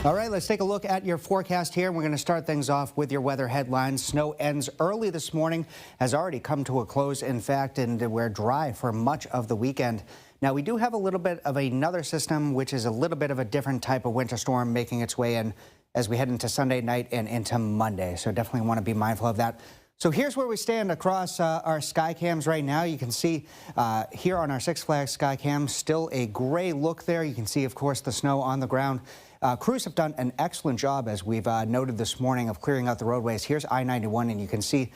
All right, let's take a look at your forecast here. We're going to start things off with your weather headlines. Snow ends early this morning, has already come to a close, in fact, and we're dry for much of the weekend. Now, we do have a little bit of another system, which is a little bit of a different type of winter storm making its way in as we head into Sunday night and into Monday. So definitely want to be mindful of that. So here's where we stand across our sky cams right now. You can see here on our Six Flags sky cam, still a gray look there. You can see, of course, the snow on the ground. Crews have done an excellent job, as we've noted this morning, of clearing out the roadways. Here's I-91, and you can see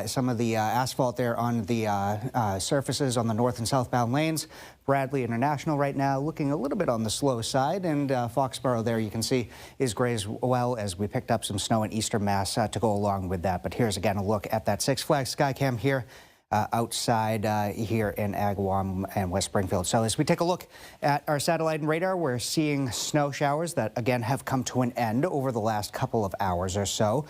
some of the asphalt there on the surfaces on the north and southbound lanes. Bradley International right now looking a little bit on the slow side, and Foxborough there you can see is gray as well, as we picked up some snow in eastern Mass to go along with that. But here's again a look at that Six Flags Skycam here. Outside here in Agawam and West Springfield. So as we take a look at our satellite and radar, we're seeing snow showers that again have come to an end over the last couple of hours or so,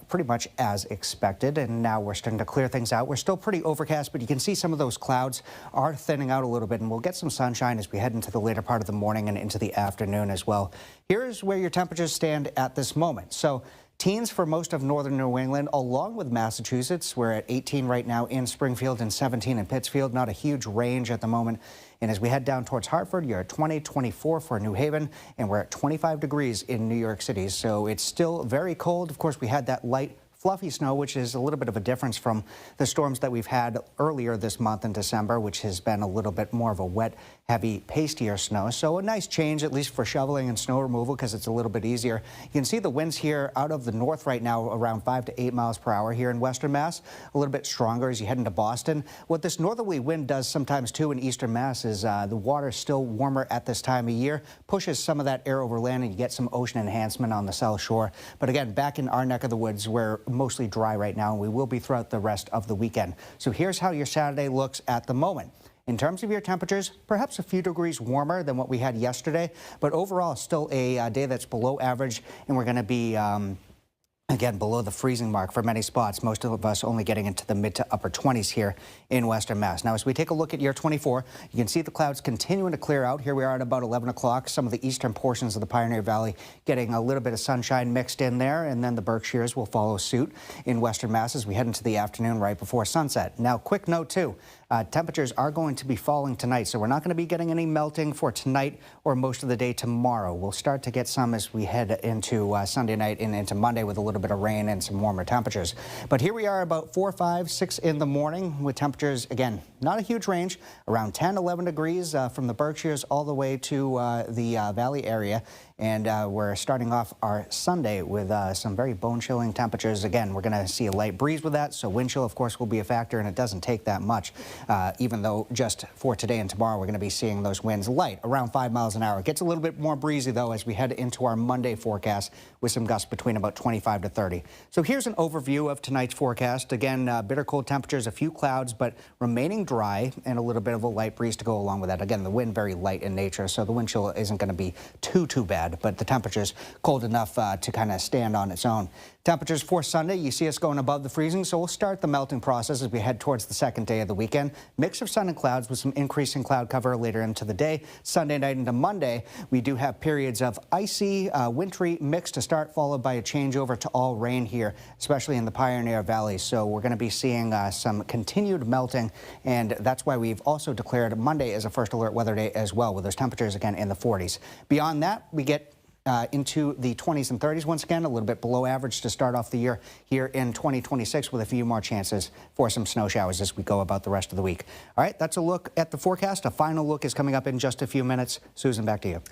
pretty much as expected. And now we're starting to clear things out. We're still pretty overcast, but you can see some of those clouds are thinning out a little bit, and we'll get some sunshine as we head into the later part of the morning and into the afternoon as well. Here's where your temperatures stand at this moment. So teens for most of northern New England, along with Massachusetts. We're at 18 right now in Springfield and 17 in Pittsfield. Not a huge range at the moment. And as we head down towards Hartford, you're at 20, 24 for New Haven, and we're at 25 degrees in New York City. So it's still very cold. Of course, we had that light fluffy snow, which is a little bit of a difference from the storms that we've had earlier this month in December, which has been a little bit more of a wet, heavy, pastier snow. So a nice change, at least for shoveling and snow removal, because it's a little bit easier. You can see the winds here out of the north right now around 5 to 8 miles per hour here in western Mass, a little bit stronger as you head into Boston. What this northerly wind does sometimes too in eastern Mass is the water is still warmer at this time of year, pushes some of that air over land, and you get some ocean enhancement on the South Shore. But again, back in our neck of the woods, we're mostly dry right now, and we will be throughout the rest of the weekend. So here's how your Saturday looks at the moment. In terms of your temperatures, perhaps a few degrees warmer than what we had yesterday, but overall still a day that's below average, and we're going to be again, below the freezing mark for many spots, most of us only getting into the mid to upper 20s here in western Mass. Now, as we take a look at year 24, you can see the clouds continuing to clear out. Here we are at about 11 o'clock. Some of the eastern portions of the Pioneer Valley getting a little bit of sunshine mixed in there, and then the Berkshires will follow suit in western Mass as we head into the afternoon right before sunset. Now, quick note, too. Temperatures are going to be falling tonight, so we're not going to be getting any melting for tonight or most of the day tomorrow. We'll start to get some as we head into Sunday night and into Monday with a little bit of rain and some warmer temperatures. But here we are about 4, 5, 6 in the morning with temperatures, again, not a huge range, around 10, 11 degrees from the Berkshires all the way to the Valley area. And we're starting off our Sunday with some very bone-chilling temperatures. Again, we're going to see a light breeze with that, so wind chill, of course, will be a factor, and it doesn't take that much, even though just for today and tomorrow we're going to be seeing those winds light, around 5 miles an hour. It gets a little bit more breezy, though, as we head into our Monday forecast with some gusts between about 25 to 30. So here's an overview of tonight's forecast. Again, bitter cold temperatures, a few clouds, but remaining dry, and a little bit of a light breeze to go along with that. Again, the wind very light in nature, so the wind chill isn't going to be too bad. But the temperature's cold enough to kind of stand on its own. Temperatures for Sunday, you see us going above the freezing, so we'll start the melting process as we head towards the second day of the weekend. Mix of sun and clouds with some increasing cloud cover later into the day. Sunday night into Monday, we do have periods of icy, wintry mix to start, followed by a changeover to all rain here, especially in the Pioneer Valley. So we're going to be seeing some continued melting, and that's why we've also declared Monday as a first alert weather day as well, with those temperatures again in the 40s. Beyond that, we get into the 20s and 30s once again, a little bit below average to start off the year here in 2026, with a few more chances for some snow showers as we go about the rest of the week. All right, that's a look at the forecast. A final look is coming up in just a few minutes. Susan, back to you.